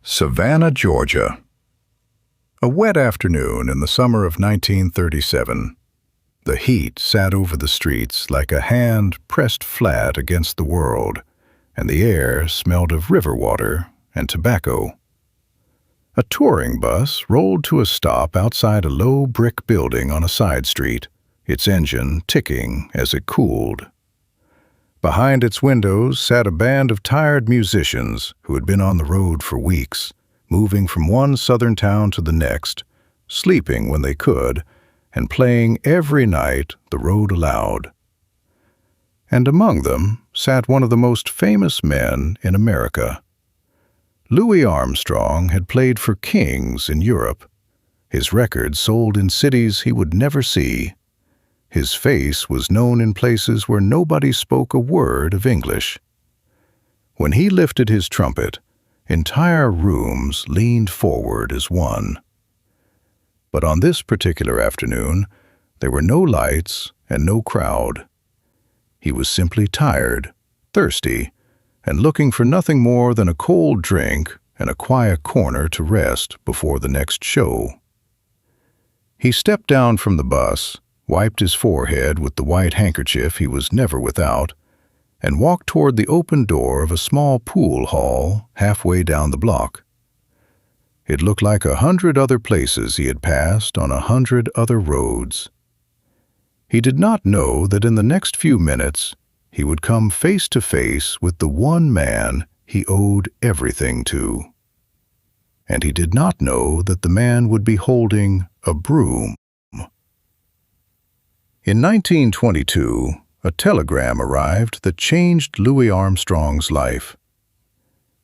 Savannah, Georgia. A wet afternoon in the summer of 1937. The heat sat over the streets like a hand pressed flat against the world, and the air smelled of river water and tobacco. A touring bus rolled to a stop outside a low brick building on a side street, its engine ticking as it cooled. Behind its windows sat a band of tired musicians who had been on the road for weeks, moving from one southern town to the next, sleeping when they could, and playing every night the road allowed. And among them sat one of the most famous men in America. Louis Armstrong had played for kings in Europe. His records sold in cities he would never see. His face was known in places where nobody spoke a word of English. When he lifted his trumpet, entire rooms leaned forward as one. But on this particular afternoon, there were no lights and no crowd. He was simply tired, thirsty, and looking for nothing more than a cold drink and a quiet corner to rest before the next show. He stepped down from the bus, wiped his forehead with the white handkerchief he was never without, and walked toward the open door of a small pool hall halfway down the block. It looked like 100 other places he had passed on 100 other roads. He did not know that in the next few minutes he would come face to face with the one man he owed everything to. And he did not know that the man would be holding a broom. In 1922, a telegram arrived that changed Louis Armstrong's life.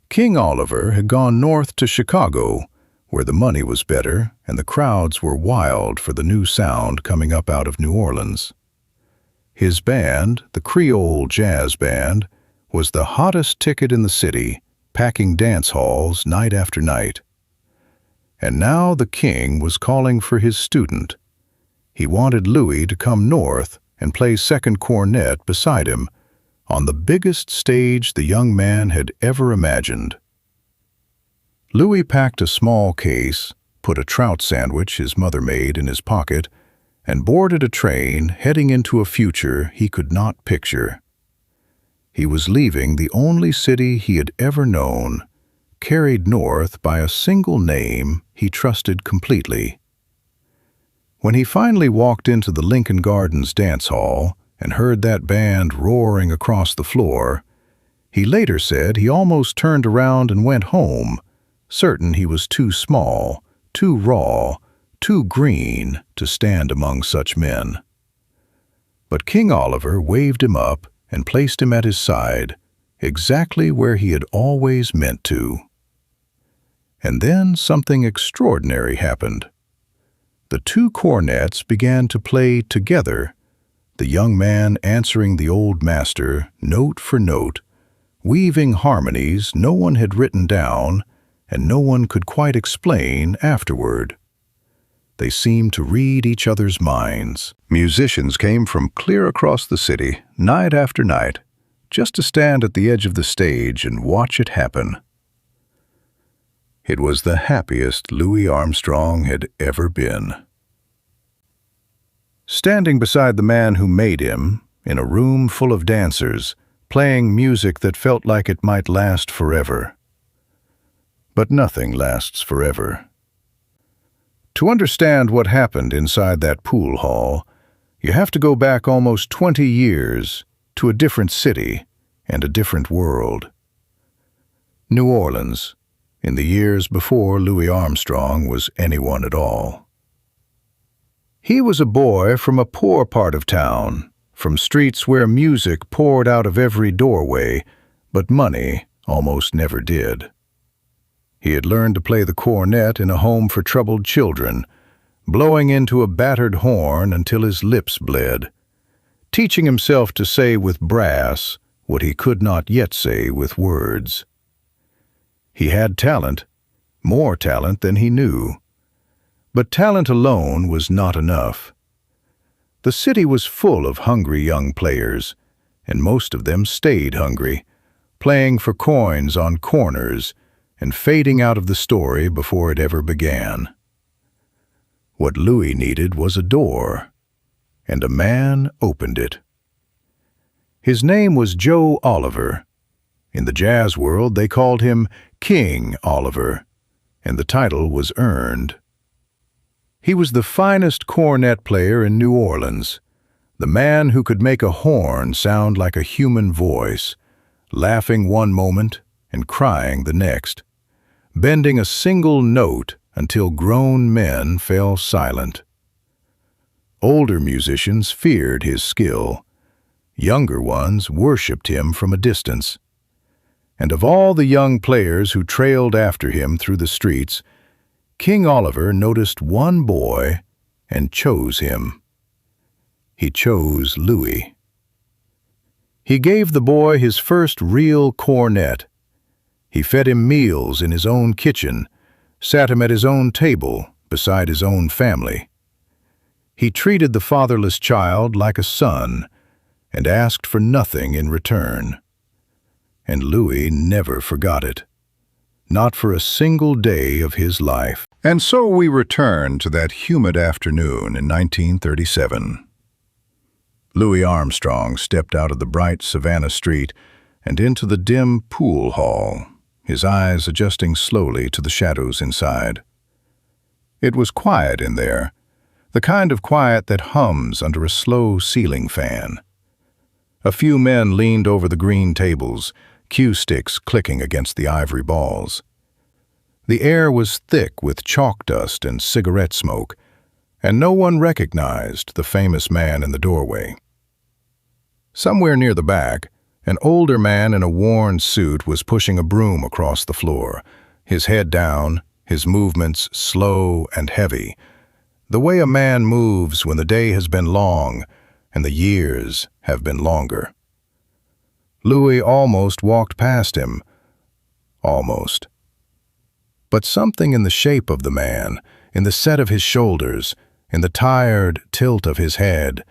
King Oliver had gone north to Chicago, where the money was better and the crowds were wild for the new sound coming up out of New Orleans. His band, the Creole Jazz Band, was the hottest ticket in the city, packing dance halls night after night. And now the king was calling for his student. He wanted Louis to come north and play second cornet beside him on the biggest stage the young man had ever imagined. Louis packed a small case, put a trout sandwich his mother made in his pocket, and boarded a train heading into a future he could not picture. He was leaving the only city he had ever known, carried north by a single name he trusted completely. When he finally walked into the Lincoln Gardens dance hall and heard that band roaring across the floor, he later said he almost turned around and went home, certain he was too small, too raw, too green to stand among such men. But King Oliver waved him up and placed him at his side, exactly where he had always meant to. And then something extraordinary happened. The two cornets began to play together, the young man answering the old master note for note, weaving harmonies no one had written down and no one could quite explain afterward. They seemed to read each other's minds. Musicians came from clear across the city, night after night, just to stand at the edge of the stage and watch it happen. It was the happiest Louis Armstrong had ever been. Standing beside the man who made him, in a room full of dancers, playing music that felt like it might last forever. But nothing lasts forever. To understand what happened inside that pool hall, you have to go back almost 20 years to a different city and a different world. New Orleans, in the years before Louis Armstrong was anyone at all. He was a boy from a poor part of town, from streets where music poured out of every doorway, but money almost never did. He had learned to play the cornet in a home for troubled children, blowing into a battered horn until his lips bled, teaching himself to say with brass what he could not yet say with words. He had talent, more talent than he knew. But talent alone was not enough. The city was full of hungry young players, and most of them stayed hungry, playing for coins on corners and fading out of the story before it ever began. What Louis needed was a door, and a man opened it. His name was Joe Oliver. In the jazz world, they called him King Oliver, and the title was earned. He was the finest cornet player in New Orleans, the man who could make a horn sound like a human voice, laughing one moment and crying the next, bending a single note until grown men fell silent. Older musicians feared his skill. Younger ones worshipped him from a distance. And of all the young players who trailed after him through the streets, King Oliver noticed one boy and chose him. He chose Louis. He gave the boy his first real cornet. He fed him meals in his own kitchen, sat him at his own table beside his own family. He treated the fatherless child like a son and asked for nothing in return. And Louis never forgot it, not for a single day of his life. And so we return to that humid afternoon in 1937. Louis Armstrong stepped out of the bright Savannah street and into the dim pool hall, his eyes adjusting slowly to the shadows inside. It was quiet in there, the kind of quiet that hums under a slow ceiling fan. A few men leaned over the green tables, cue sticks clicking against the ivory balls. The air was thick with chalk dust and cigarette smoke, and no one recognized the famous man in the doorway. Somewhere near the back, an older man in a worn suit was pushing a broom across the floor, his head down, his movements slow and heavy, the way a man moves when the day has been long and the years have been longer. Louis almost walked past him. Almost. But something in the shape of the man, in the set of his shoulders, in the tired tilt of his head,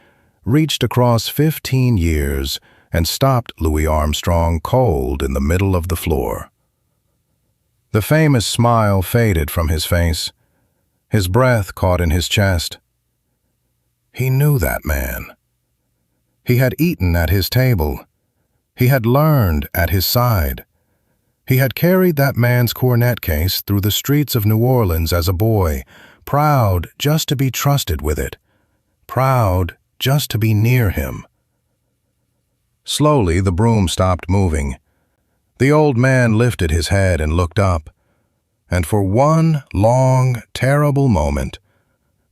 reached across 15 years and stopped Louis Armstrong cold in the middle of the floor. The famous smile faded from his face. His breath caught in his chest. He knew that man. He had eaten at his table. He had learned at his side. He had carried that man's cornet case through the streets of New Orleans as a boy, proud just to be trusted with it, proud just to be near him. Slowly the broom stopped moving. The old man lifted his head and looked up, and for one long, terrible moment,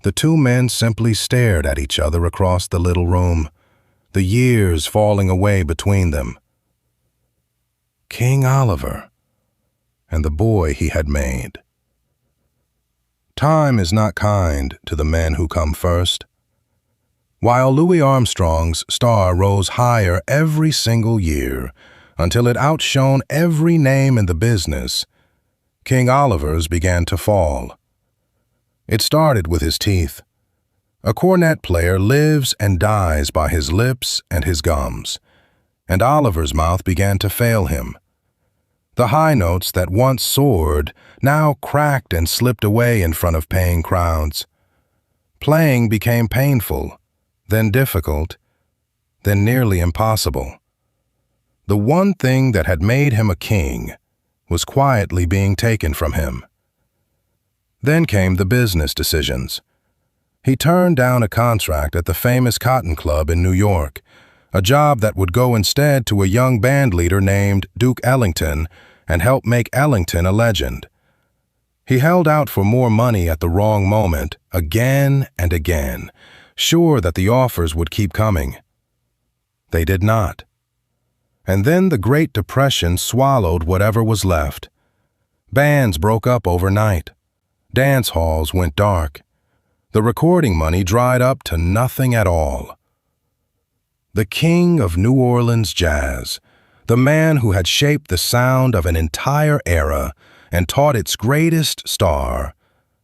the two men simply stared at each other across the little room, the years falling away between them. King Oliver, and the boy he had made. Time is not kind to the men who come first. While Louis Armstrong's star rose higher every single year until it outshone every name in the business, King Oliver's began to fall. It started with his teeth. A cornet player lives and dies by his lips and his gums, and Oliver's mouth began to fail him. The high notes that once soared now cracked and slipped away in front of paying crowds. Playing became painful, then difficult, then nearly impossible. The one thing that had made him a king was quietly being taken from him. Then came the business decisions. He turned down a contract at the famous Cotton Club in New York, a job that would go instead to a young band leader named Duke Ellington and help make Ellington a legend. He held out for more money at the wrong moment, again and again, sure that the offers would keep coming. They did not. And then the Great Depression swallowed whatever was left. Bands broke up overnight. Dance halls went dark. The recording money dried up to nothing at all. The king of New Orleans jazz, the man who had shaped the sound of an entire era and taught its greatest star,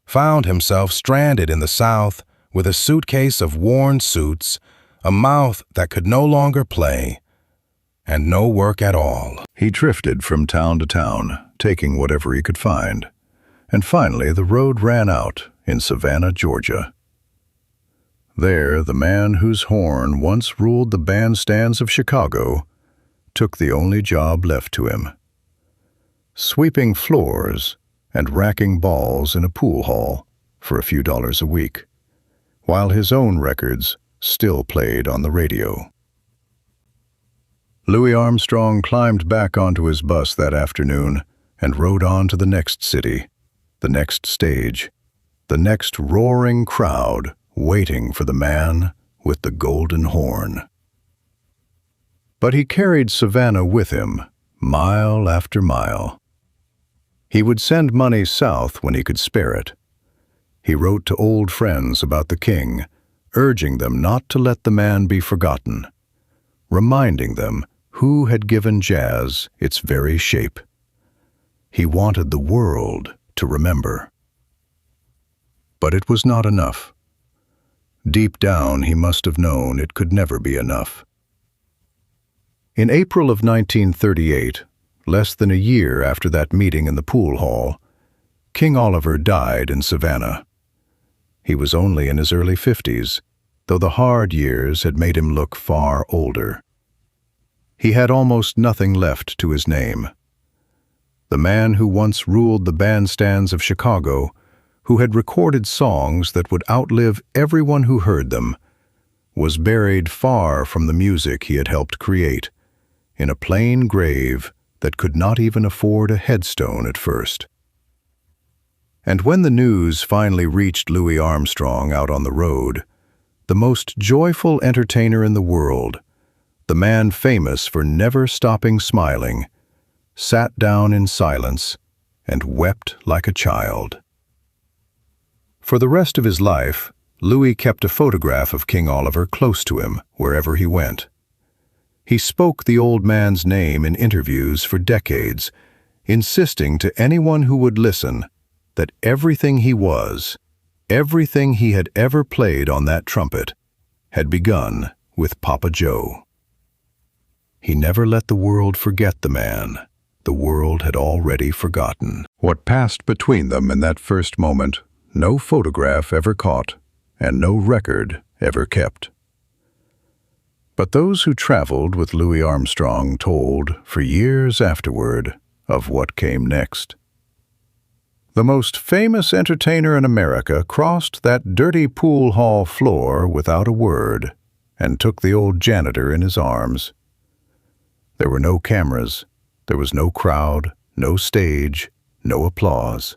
found himself stranded in the South with a suitcase of worn suits, a mouth that could no longer play, and no work at all. He drifted from town to town, taking whatever he could find, and finally the road ran out in Savannah, Georgia. There, the man whose horn once ruled the bandstands of Chicago took the only job left to him: sweeping floors and racking balls in a pool hall for a few dollars a week, while his own records still played on the radio. Louis Armstrong climbed back onto his bus that afternoon and rode on to the next city, the next stage, the next roaring crowd waiting for the man with the golden horn. But he carried Savannah with him, mile after mile. He would send money south when he could spare it. He wrote to old friends about the king, urging them not to let the man be forgotten, reminding them who had given jazz its very shape. He wanted the world to remember. But it was not enough. Deep down, he must have known it could never be enough. In April of 1938, less than a year after that meeting in the pool hall, King Oliver died in Savannah. He was only in his early 50s, though the hard years had made him look far older. He had almost nothing left to his name. The man who once ruled the bandstands of Chicago, who had recorded songs that would outlive everyone who heard them, was buried far from the music he had helped create, in a plain grave that could not even afford a headstone at first. And when the news finally reached Louis Armstrong out on the road, the most joyful entertainer in the world, the man famous for never stopping smiling, sat down in silence and wept like a child. For the rest of his life, Louis kept a photograph of King Oliver close to him wherever he went. He spoke the old man's name in interviews for decades, insisting to anyone who would listen that everything he was, everything he had ever played on that trumpet, had begun with Papa Joe. He never let the world forget the man the world had already forgotten. What passed between them in that first moment, no photograph ever caught, and no record ever kept. But those who traveled with Louis Armstrong told, for years afterward, of what came next. The most famous entertainer in America crossed that dirty pool hall floor without a word and took the old janitor in his arms. There were no cameras, there was no crowd, no stage, no applause.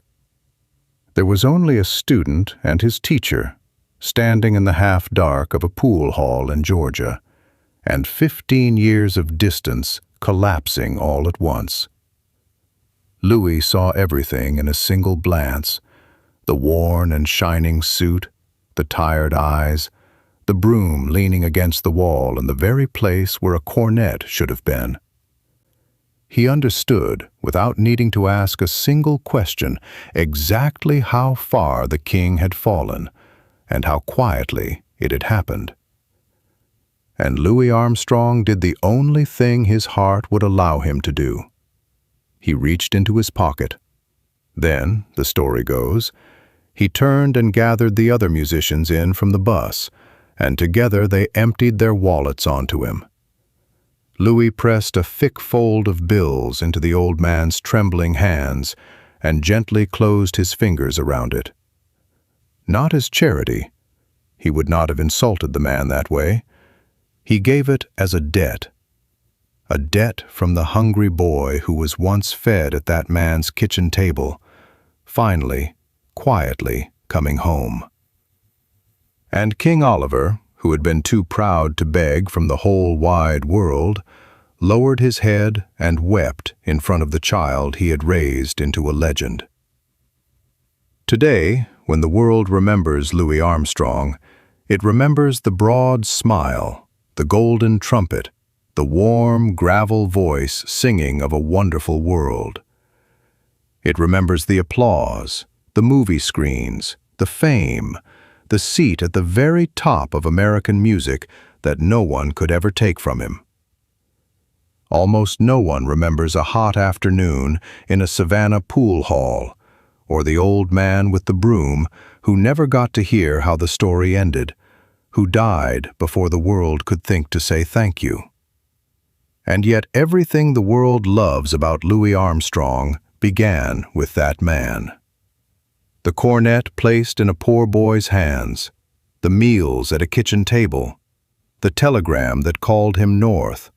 There was only a student and his teacher, standing in the half-dark of a pool hall in Georgia, and 15 years of distance collapsing all at once. Louis saw everything in a single glance: the worn and shining suit, the tired eyes, the broom leaning against the wall in the very place where a cornet should have been. He understood, without needing to ask a single question, exactly how far the king had fallen and how quietly it had happened. And Louis Armstrong did the only thing his heart would allow him to do. He reached into his pocket. Then, the story goes, he turned and gathered the other musicians in from the bus, and together they emptied their wallets onto him. Louis pressed a thick fold of bills into the old man's trembling hands and gently closed his fingers around it. Not as charity. He would not have insulted the man that way. He gave it as a debt from the hungry boy who was once fed at that man's kitchen table, finally, quietly coming home. And King Oliver, who had been too proud to beg from the whole wide world, lowered his head and wept in front of the child he had raised into a legend. Today, when the world remembers Louis Armstrong, it remembers the broad smile, the golden trumpet, the warm gravel voice singing of a wonderful world. It remembers the applause, the movie screens, the fame, the seat at the very top of American music that no one could ever take from him. Almost no one remembers a hot afternoon in a Savannah pool hall, or the old man with the broom who never got to hear how the story ended, who died before the world could think to say thank you. And yet everything the world loves about Louis Armstrong began with that man. The cornet placed in a poor boy's hands, the meals at a kitchen table, the telegram that called him north,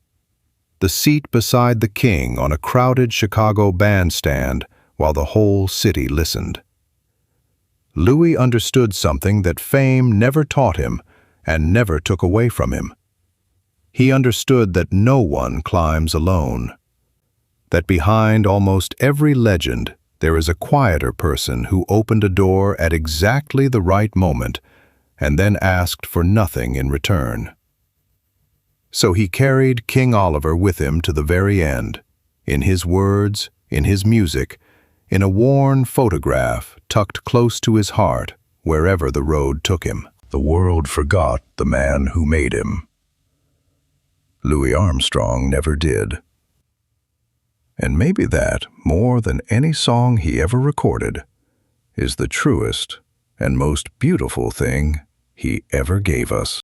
the seat beside the king on a crowded Chicago bandstand while the whole city listened. Louis understood something that fame never taught him and never took away from him. He understood that no one climbs alone, that behind almost every legend there is a quieter person who opened a door at exactly the right moment and then asked for nothing in return. So he carried King Oliver with him to the very end, in his words, in his music, in a worn photograph tucked close to his heart wherever the road took him. The world forgot the man who made him. Louis Armstrong never did. And maybe that, more than any song he ever recorded, is the truest and most beautiful thing he ever gave us.